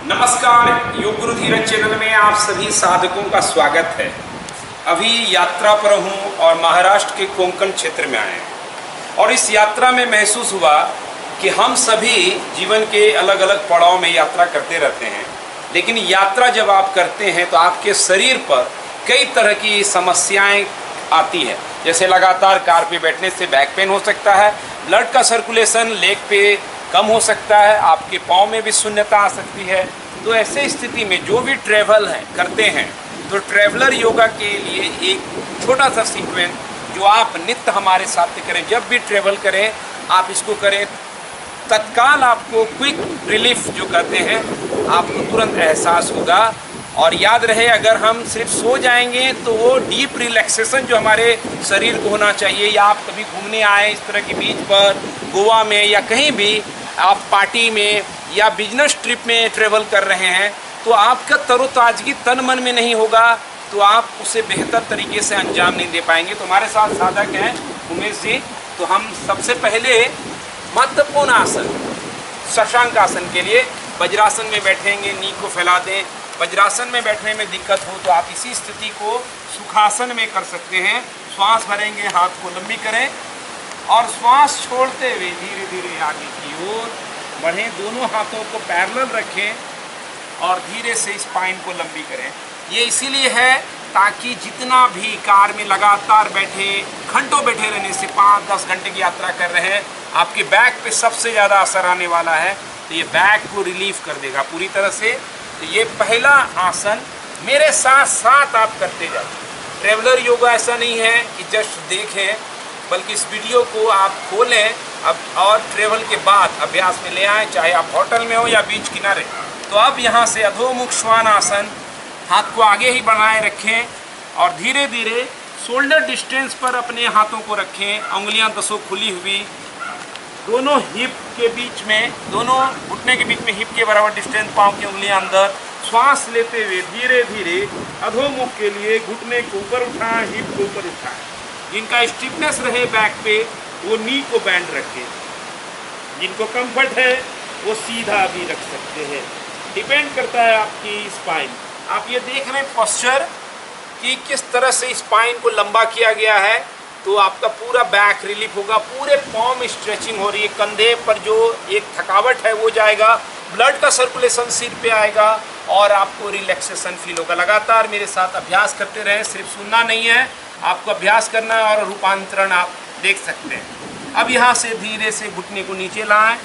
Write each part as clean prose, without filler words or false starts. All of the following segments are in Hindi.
नमस्कार, योग गुरु धीरज चैनल में आप सभी साधकों का स्वागत है। अभी यात्रा पर हूँ और महाराष्ट्र के कोंकण क्षेत्र में आए हैं और इस यात्रा में महसूस हुआ कि हम सभी जीवन के अलग अलग पड़ाव में यात्रा करते रहते हैं, लेकिन यात्रा जब आप करते हैं तो आपके शरीर पर कई तरह की समस्याएं आती है। जैसे लगातार कार पे बैठने से बैक पेन हो सकता है, ब्लड का सर्कुलेशन लेग पे कम हो सकता है, आपके पाँव में भी शून्यता आ सकती है। तो ऐसे स्थिति में जो भी ट्रैवल करते हैं तो ट्रैवलर योगा के लिए एक छोटा सा सीक्वेंस जो आप नित्य हमारे साथ करें, जब भी ट्रैवल करें आप इसको करें, तत्काल आपको क्विक रिलीफ जो कहते हैं आपको तुरंत एहसास होगा। और याद रहे, अगर हम सिर्फ सो जाएंगे तो वो डीप रिलैक्सेशन जो हमारे शरीर को होना चाहिए, या आप कभी घूमने आए इस तरह के बीच पर, गोवा में या कहीं भी आप पार्टी में या बिजनेस ट्रिप में ट्रेवल कर रहे हैं, तो आपका तरोताजगी तन मन में नहीं होगा तो आप उसे बेहतर तरीके से अंजाम नहीं दे पाएंगे। तो हमारे साथ साधक हैं उमेश जी। तो हम सबसे पहले महत्वपूर्ण आसन शशांक आसन के लिए वज्रासन में बैठेंगे, नी को फैला दें। वज्रासन में बैठने में दिक्कत हो तो आप इसी स्थिति को सुखासन में कर सकते हैं। श्वास भरेंगे, हाथ को लंबी करें और श्वास छोड़ते हुए धीरे धीरे आगे की ओर बढ़ें। दोनों हाथों को पैरेलल रखें और धीरे से स्पाइन को लंबी करें। ये इसीलिए है ताकि जितना भी कार में लगातार बैठे, घंटों बैठे रहने से 5-10 घंटे की यात्रा कर रहे हैं, आपके बैक पे सबसे ज़्यादा असर आने वाला है। तो ये बैक को रिलीफ कर देगा पूरी तरह से। तो ये पहला आसन मेरे साथ साथ आप करते जाए। ट्रैवलर योगा ऐसा नहीं है कि जस्ट देखें, बल्कि इस वीडियो को आप खोलें अब और ट्रैवल के बाद अभ्यास में ले आएँ, चाहे आप होटल में हो या बीच किनारे। तो अब यहाँ से अधोमुख श्वान आसन, हाथ को आगे ही बढ़ाए रखें और धीरे धीरे शोल्डर डिस्टेंस पर अपने हाथों को रखें। उंगलियां दसों खुली हुई, दोनों हिप के बीच में, दोनों घुटने के बीच में हिप के बराबर डिस्टेंस, पाँव की उंगलियां अंदर। श्वास लेते हुए धीरे धीरे अधोमुख के लिए घुटने को ऊपर उठाएं, हिप को ऊपर उठाएं। जिनका स्टिफनेस रहे बैक पे वो नी को बैंड रखें, जिनको कंफर्ट है वो सीधा भी रख सकते हैं, डिपेंड करता है आपकी स्पाइन। आप ये देख रहे हैं पोस्चर कि किस तरह से स्पाइन को लंबा किया गया है, तो आपका पूरा बैक रिलीफ होगा। पूरे पाँव में स्ट्रेचिंग हो रही है, कंधे पर जो एक थकावट है वो जाएगा, ब्लड का सर्कुलेशन सिर पे आएगा और आपको रिलैक्सेशन फील होगा। लगातार मेरे साथ अभ्यास करते रहें, सिर्फ सुनना नहीं है, आपको अभ्यास करना है और रूपांतरण आप देख सकते हैं। अब यहाँ से धीरे से घुटने को नीचे लाएं,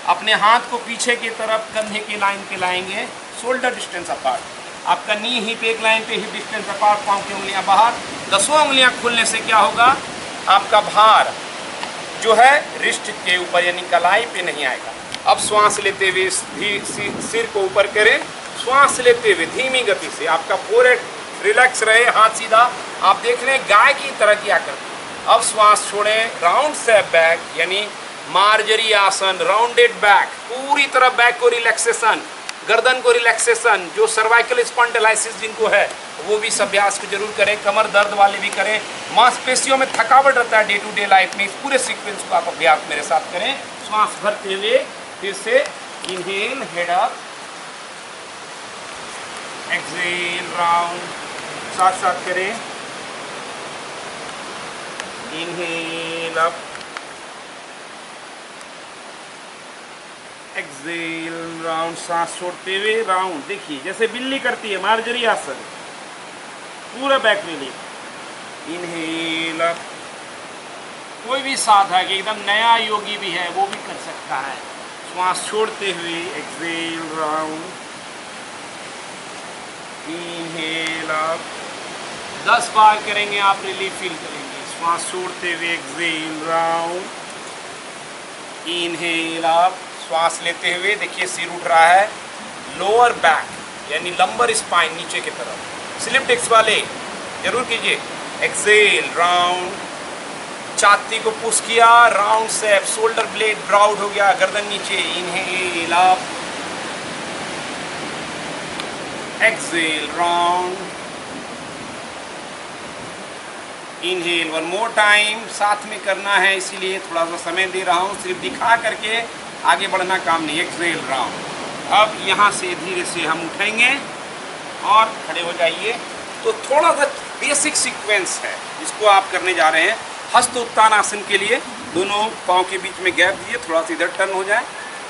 अपने हाथ को पीछे की तरफ कंधे की लाइन पे लाएंगे, शोल्डर डिस्टेंस अपार्ट। आपका नी हिप एक लाइन पे, हिप डिस्टेंस अपार्ट, पाँव की उंगलियां बाहर। 10 उंगलियां खुलने से क्या होगा, आपका भार जो है रिस्ट के ऊपर यानी कलाई पे नहीं आएगा। अब श्वास लेते हुए सिर को ऊपर करें, श्वास लेते हुए धीमी गति से आपका फोरहेड रिलैक्स रहे, हाथ सीधा। आप देख रहे हैं गाय की तरह किया करते। अब श्वास छोड़ें, राउंड से बैक यानी मार्जरी आसन, राउंडेड बैक, पूरी तरह बैक को रिलैक्सेशन, गर्दन को रिलैक्सेशन। जो सर्वाइकल स्पॉन्डिलाइसिस जिनको है वो भी इस अभ्यास को जरूर करें, कमर दर्द वाले भी करें, मांसपेशियों में थकावट रहता है डे टू डे लाइफ में, इस पूरे सीक्वेंस को आप अभ्यास मेरे साथ करें। श्वास भरते हुए फिर से inhale, head up, exhale, round, साथ साथ करें। इनहेल अप, एक्सहेल, राउंड, सांस छोड़ते हुए राउंड। देखिए जैसे बिल्ली करती है, मार्जरी आसन, पूरा बैक रिलीफ। Inhale up. कोई भी साधक एकदम नया योगी भी है वो भी कर सकता है। श्वास छोड़ते हुए एक्सहेल, राउंड, इनहेल अप। 10 बार करेंगे आप, रिलीफ फील करेंगे। श्वास छोड़ते हुए एक्सहेल, राउंड, इनहेल अप। श्वास लेते हुए देखिए सिर उठ रहा है, लोअर बैक यानी लंबर स्पाइन नीचे की तरफ। स्लिप डिस्क वाले जरूर कीजिए। एक्सहेल, राउंड, छाती को पुश किया, round shape, shoulder blade broad हो गया, गर्दन नीचे। Inhale up, exhale, round, inhale. One more time, साथ में करना है इसीलिए थोड़ा सा समय दे रहा हूँ, सिर्फ दिखा करके आगे बढ़ना काम नहीं। एक्सहेल, राउंड, अब यहाँ से धीरे से हम उठेंगे और खड़े हो जाइए। तो थोड़ा सा बेसिक सीक्वेंस है जिसको आप करने जा रहे हैं। हस्त उत्तान आसन के लिए दोनों पाँव के बीच में गैप दिए, थोड़ा सा इधर टर्न हो जाए।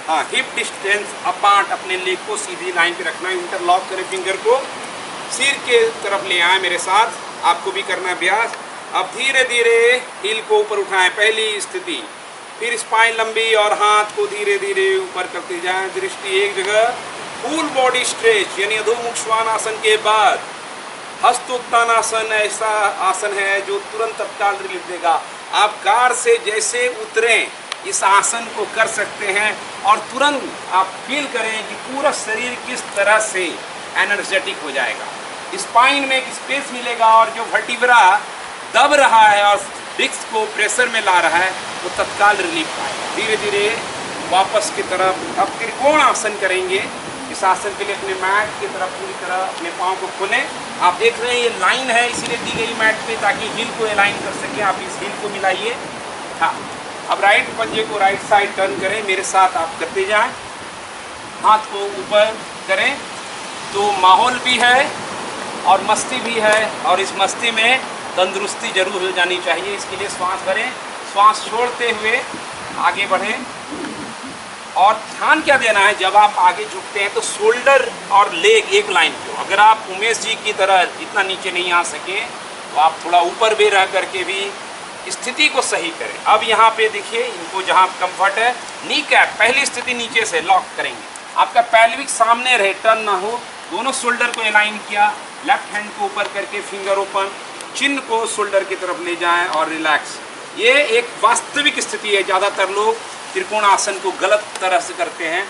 हाँ, हिप डिस्टेंस अपार्ट, अपने लेग को सीधी लाइन पे रखना है। इंटरलॉक करें फिंगर को, सिर के तरफ ले आए मेरे साथ, आपको भी करना है अभ्यास। अब धीरे धीरे हील को ऊपर उठाएं, पहली स्थिति। फिर स्पाइन लंबी और हाथ को धीरे धीरे ऊपर करते जाएं, दृष्टि एक जगह। फुल बॉडी स्ट्रेच यानी अधोमुख श्वान आसन के बाद हस्तोत्तान आसन ऐसा आसन है जो तुरंत तत्काल रिलीफ देगा। आप कार से जैसे उतरें इस आसन को कर सकते हैं और तुरंत आप फील करें कि पूरा शरीर किस तरह से एनर्जेटिक हो जाएगा। स्पाइन में एक स्पेस मिलेगा और जो वर्टिब्रा दब रहा है और डिस्क को प्रेशर में ला रहा है वो तत्काल रिलीफ पाएगा। धीरे धीरे वापस की तरफ अब त्रिकोण आसन करेंगे। इस आसन के लिए अपने मैट की तरफ पूरी तरह अपने पाँव को खोलें। आप देख रहे हैं ये लाइन है इसीलिए दी गई मैट पे ताकि हील को अलाइन कर सकें। आप इस हील को मिलाइए। हाँ, अब राइट पंजे को राइट साइड टर्न करें, मेरे साथ आप करते जाएं। हाथ को ऊपर करें तो माहौल भी है और मस्ती भी है और इस मस्ती में तंदुरुस्ती जरूर हो जानी चाहिए। इसके लिए श्वास भरें, श्वास छोड़ते हुए आगे बढ़ें। और ध्यान क्या देना है, जब आप आगे झुकते हैं तो शोल्डर और लेग एक लाइन पे हो। अगर आप उमेश जी की तरह इतना नीचे नहीं आ सके तो आप थोड़ा ऊपर भी रह करके भी स्थिति को सही करें। अब यहाँ पे देखिए, इनको जहाँ कंफर्ट है, नी कैप पहली स्थिति नीचे से लॉक करेंगे। आपका पैल्विक सामने रहे, टर्न ना हो। दोनों शोल्डर को अलाइन किया, लेफ्ट हैंड को ऊपर करके फिंगर ओपन, चिन्ह को शोल्डर की तरफ ले जाएं और रिलैक्स। ये एक वास्तविक स्थिति है। ज़्यादातर लोग त्रिकोण आसन को गलत तरह से करते हैं।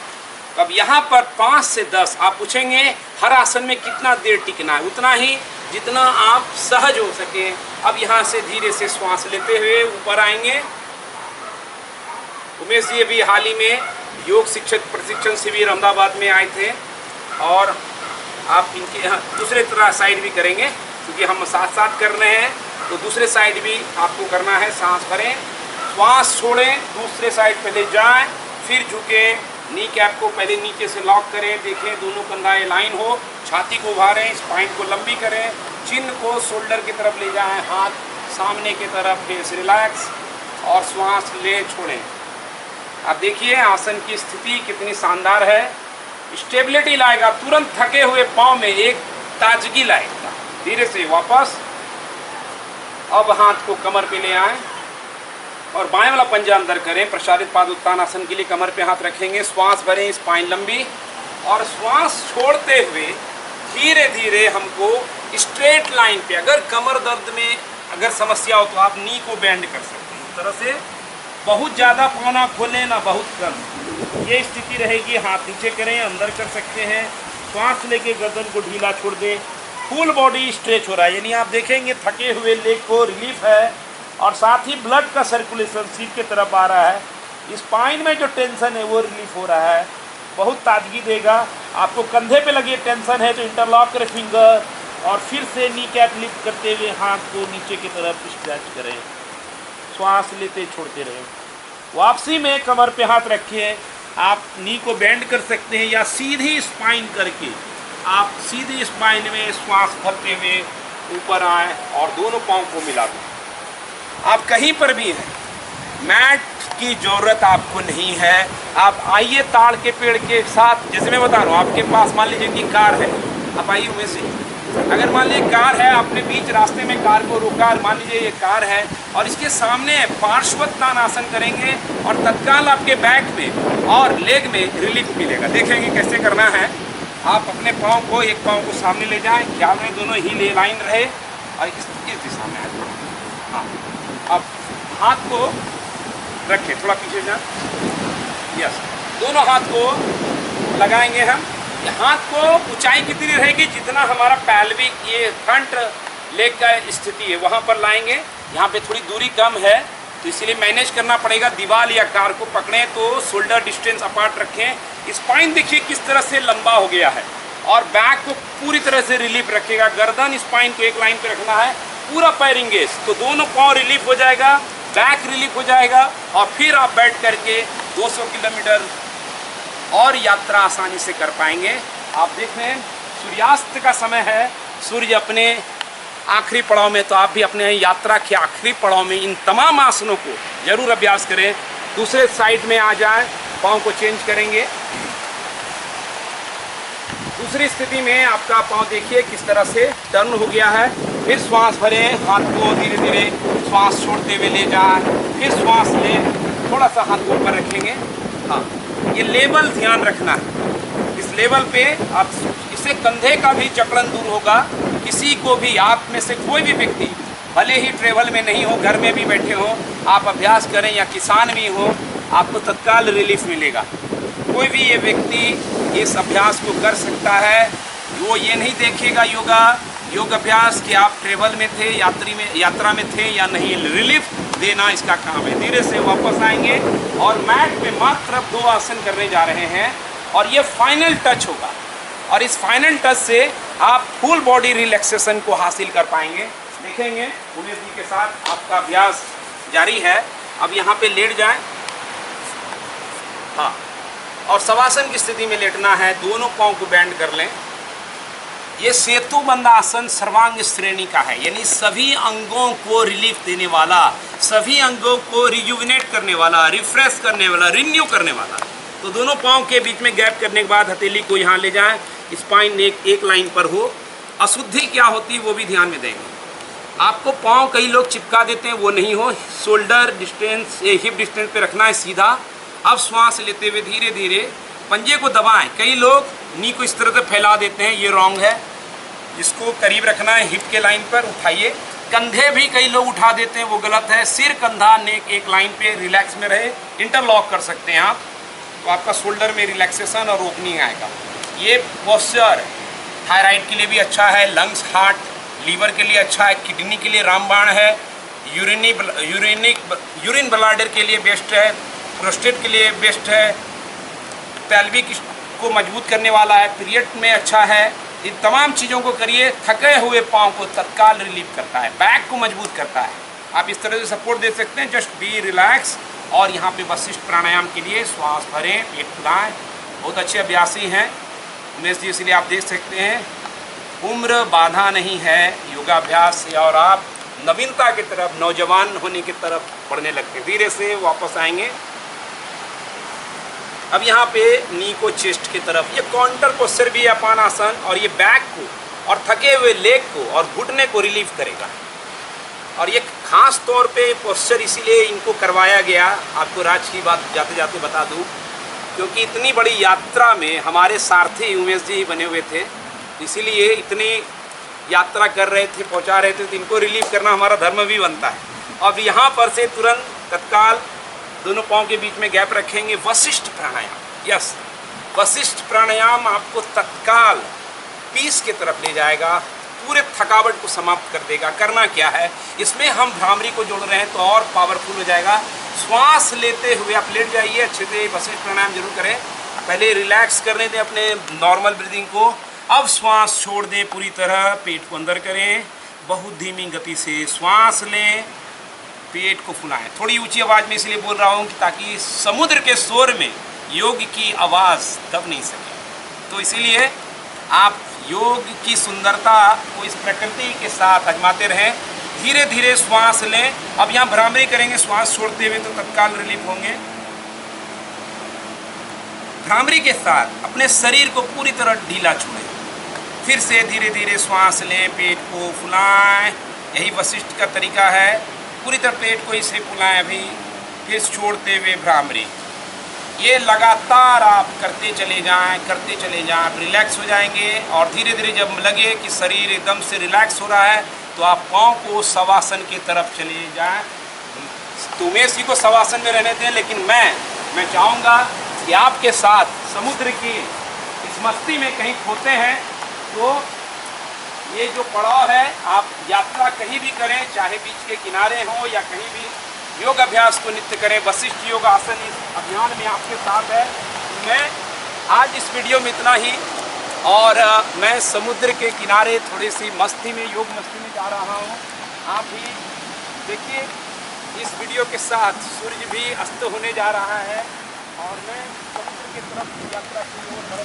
अब यहाँ पर 5 से 10 आप पूछेंगे हर आसन में कितना देर टिकना है, उतना ही जितना आप सहज हो सके। अब यहाँ से धीरे से श्वास लेते हुए ऊपर आएंगे। उमेश जी अभी हाल ही में योग शिक्षक प्रशिक्षण शिविर अहमदाबाद में आए थे और आप इनके यहाँ दूसरे तरह साइड भी करेंगे क्योंकि हम साथ साथ कर रहे हैं तो दूसरे साइड भी आपको करना है। सांस भरें, श्वास छोड़ें, दूसरे साइड पहले जाएं, फिर झुकें। नी कैप को पहले नीचे से लॉक करें, देखें दोनों कंधाएं लाइन हो, छाती को उभारें, स्पाइन को लंबी करें, चिन्ह को शोल्डर की तरफ ले जाएं, हाथ सामने की तरफ, फेस रिलैक्स और श्वास ले छोड़ें। आप देखिए आसन की स्थिति कितनी शानदार है। स्टेबिलिटी लाएगा, तुरंत थके हुए पाँव में एक ताजगी लाएगा। धीरे से वापस। अब हाथ को कमर पे ले आएं और बाएं वाला पंजा अंदर करें। प्रसारित पाद उत्तान आसन के लिए कमर पे हाथ रखेंगे। श्वास भरें, स्पाइन लंबी और श्वास छोड़ते हुए धीरे धीरे हमको स्ट्रेट लाइन पे, अगर कमर दर्द में अगर समस्या हो तो आप नी को बेंड कर सकते हैं। इस तरह से बहुत ज़्यादा पाँव ना खोलें ना बहुत कम, ये स्थिति रहेगी। हाथ नीचे करें, अंदर कर सकते हैं। श्वास लेके गर्दन को ढीला छोड़ दें। फुल बॉडी स्ट्रेच हो रहा है, यानी आप देखेंगे थके हुए लेग को रिलीफ है और साथ ही ब्लड का सर्कुलेशन सीट की तरफ आ रहा है। स्पाइन में जो टेंशन है वो रिलीफ हो रहा है, बहुत ताजगी देगा। आपको कंधे पे लगी टेंशन है तो इंटरलॉक करें फिंगर और फिर से नी कैप लिफ्ट करते हुए हाथ को नीचे की तरफ स्ट्रेच करें। श्वास लेते छोड़ते रहें। वापसी में कमर पे हाथ रखिए। आप नी को बेंड कर सकते हैं या सीधी स्पाइन करके आप सीधी स्पाइन में श्वास भरते हुए ऊपर आए और दोनों पाँव को मिला दें। आप कहीं पर भी हैं, मैट की ज़रूरत आपको नहीं है। आप आइए ताड़ के पेड़ के साथ, जैसे मैं बता रहा हूँ, आपके पास मान लीजिए कि कार है, आप आइए उमेश जी। अगर मान लीजिए कार है, आपने बीच रास्ते में कार को रोका, मान लीजिए ये कार है और इसके सामने पार्श्वोत्तान आसन करेंगे और तत्काल आपके बैक में और लेग में रिलीफ मिलेगा। देखेंगे कैसे करना है। आप अपने पाँव को, एक पाँव को सामने ले जाएं, ख्याल में दोनों ही लाइन रहे और इस दिशा में आए। हाँ, अब हाथ को रखें, थोड़ा पीछे जाएं। यस, दोनों हाथ को लगाएंगे हम। हाथ को ऊंचाई कितनी रहेगी, जितना हमारा पैल्विक ये फ्रंट लेग का स्थिति है वहाँ पर लाएंगे। यहाँ पे थोड़ी दूरी कम है तो इसलिए मैनेज करना पड़ेगा। दीवार या कार को पकड़ें तो शोल्डर डिस्टेंस अपार्ट रखें। स्पाइन देखिए किस तरह से लंबा हो गया है और बैक को पूरी तरह से रिलीफ रखेगा। गर्दन स्पाइन को एक लाइन पे रखना है, पूरा पैर इंगेज, तो दोनों पाँव रिलीफ हो जाएगा, बैक रिलीफ हो जाएगा और फिर आप बैठ करके 200 किलोमीटर और यात्रा आसानी से कर पाएंगे। आप देख रहे हैं सूर्यास्त का समय है, सूर्य अपने आखिरी पड़ाव में, तो आप भी अपने यात्रा के आखिरी पड़ाव में इन तमाम आसनों को जरूर अभ्यास करें। दूसरे साइड में आ जाएं, पाँव को चेंज करेंगे। दूसरी स्थिति में आपका पाँव देखिए किस तरह से टर्न हो गया है। फिर श्वास भरें, हाथ को धीरे धीरे श्वास छोड़ते हुए ले जाएं, फिर श्वास लें, थोड़ा सा हाथ को ऊपर रखेंगे। हाँ, ये लेवल ध्यान रखना है। इस लेवल पे आप इससे कंधे का भी जकड़न दूर होगा। किसी को भी, आप में से कोई भी व्यक्ति भले ही ट्रेवल में नहीं हो, घर में भी बैठे हो, आप अभ्यास करें या किसान भी हो, आपको तत्काल रिलीफ मिलेगा। कोई भी ये व्यक्ति इस अभ्यास को कर सकता है। वो ये नहीं देखेगा योग अभ्यास कि आप ट्रेवल में थे, यात्रा में थे या नहीं। रिलीफ देना इसका काम है। धीरे से वापस आएंगे और मैट पे मात्र अब 2 आसन करने जा रहे हैं और ये फाइनल टच होगा। और इस फाइनल टच से आप फुल बॉडी रिलैक्सेशन को हासिल कर पाएंगे। देखेंगे उमेश जी के साथ आपका अभ्यास जारी है। अब यहाँ पे लेट जाएं। हाँ, और शवासन की स्थिति में लेटना है। दोनों पाँव को बेंड कर लें। ये सेतु बंद आसन सर्वांग श्रेणी का है, यानी सभी अंगों को रिलीफ देने वाला, सभी अंगों को रिजुविनेट करने वाला, रिफ्रेश करने वाला, रिन्यू करने वाला। तो दोनों पाँव के बीच में गैप करने के बाद हथेली को यहाँ ले जाएं, स्पाइन एक लाइन पर हो। अशुद्धि क्या होती है वो भी ध्यान में देंगे। आपको पाँव कई लोग चिपका देते हैं, वो नहीं हो। शोल्डर डिस्टेंस, हिप डिस्टेंस पे रखना है सीधा। अब श्वास लेते हुए धीरे धीरे पंजे को दबाएं। कई लोग नी को इस तरह से फैला देते हैं, ये रॉन्ग है। इसको करीब रखना है, हिप के लाइन पर उठाइए। कंधे भी कई लोग उठा देते हैं, वो गलत है। सिर, कंधा, नेक एक लाइन पे रिलैक्स में रहे। इंटरलॉक कर सकते हैं आप, तो आपका शोल्डर में रिलैक्सेशन और ओपनिंग आएगा। ये पोस्चर थायराइड के लिए भी अच्छा है, लंग्स, हार्ट, लीवर के लिए अच्छा है, किडनी के लिए रामबाण है, यूरिन ब्लैडर के लिए बेस्ट है, प्रोस्टेट के लिए बेस्ट है, पेल्विक को मजबूत करने वाला है, पीरियड में अच्छा है। इन तमाम चीज़ों को करिए। थके हुए पाँव को तत्काल रिलीफ करता है, बैक को मजबूत करता है। आप इस तरह से सपोर्ट दे सकते हैं। Just be relax. और यहाँ पे वशिष्ठ प्राणायाम के लिए श्वास भरें, पेट फुलाएं। बहुत अच्छे अभ्यासी हैं उमेश जी, इसलिए आप देख सकते हैं उम्र बाधा नहीं है योगाभ्यास से, और आप नवीनता की तरफ, नौजवान होने की तरफ बढ़ने लगते हैं। धीरे से वापस आएंगे। अब यहाँ पे नी को चेस्ट की तरफ, ये काउंटर पोस्चर भी है अपान आसन, और ये बैक को और थके हुए लेग को और घुटने को रिलीव करेगा। और ये खास तौर पे पोस्चर इसीलिए इनको करवाया गया, आपको राज की बात जाते जाते बता दूं, क्योंकि इतनी बड़ी यात्रा में हमारे सारथी उमेश जी ही बने हुए थे, इसीलिए इतनी यात्रा कर रहे थे, पहुंचा रहे थे, तो इनको रिलीव करना हमारा धर्म भी बनता है। अब यहाँ पर से तुरंत तत्काल दोनों पाँव के बीच में गैप रखेंगे। वशिष्ठ प्राणायाम, यस, वशिष्ठ प्राणायाम आपको तत्काल पीस की तरफ ले जाएगा, पूरे थकावट को समाप्त कर देगा। करना क्या है, इसमें हम भ्रामरी को जोड़ रहे हैं तो और पावरफुल हो जाएगा। श्वास लेते हुए आप लेट जाइए, अच्छे से वशिष्ठ प्राणायाम जरूर करें। पहले रिलैक्स करने दें अपने नॉर्मल ब्रीदिंग को। अब श्वास छोड़ दें पूरी तरह, पेट को अंदर करें, बहुत धीमी गति से श्वास लें, पेट को फुलाएं। थोड़ी ऊंची आवाज़ में इसलिए बोल रहा हूँ कि ताकि समुद्र के शोर में योग की आवाज़ दब नहीं सके। तो इसीलिए आप योग की सुंदरता को इस प्रकृति के साथ आजमाते रहें। धीरे धीरे श्वास लें। अब यहाँ भ्रामरी करेंगे श्वास छोड़ते हुए, तो तत्काल रिलीफ होंगे। भ्रामरी के साथ अपने शरीर को पूरी तरह ढीला छोड़ें। फिर से धीरे धीरे श्वास लें, पेट को फुलाएं। यही वशिष्ठ का तरीका है। पूरी तरह पेट को इसे फुलाएं अभी, फिर छोड़ते हुए भ्रामरी। ये लगातार आप करते चले जाएं, करते चले जाएं। आप रिलैक्स हो जाएंगे और धीरे धीरे जब लगे कि शरीर एकदम से रिलैक्स हो रहा है, तो आप पाँव को शवासन की तरफ चले जाएं। तो उमेश जी को शवासन में रहने दें, लेकिन मैं चाहूँगा कि आपके साथ समुद्र की इस मस्ती में कहीं खोते हैं। तो ये जो पड़ाव है, आप यात्रा कहीं भी करें, चाहे बीच के किनारे हो या कहीं भी, योग अभ्यास को नित्य करें। वशिष्ठ योग आसन इस अभियान में आपके साथ है। मैं आज इस वीडियो में इतना ही, और मैं समुद्र के किनारे थोड़ी सी मस्ती में, योग मस्ती में जा रहा हूँ। आप भी देखिए, इस वीडियो के साथ सूर्य भी अस्त होने जा रहा है और मैं समुद्र के के तरफ यात्रा की ओर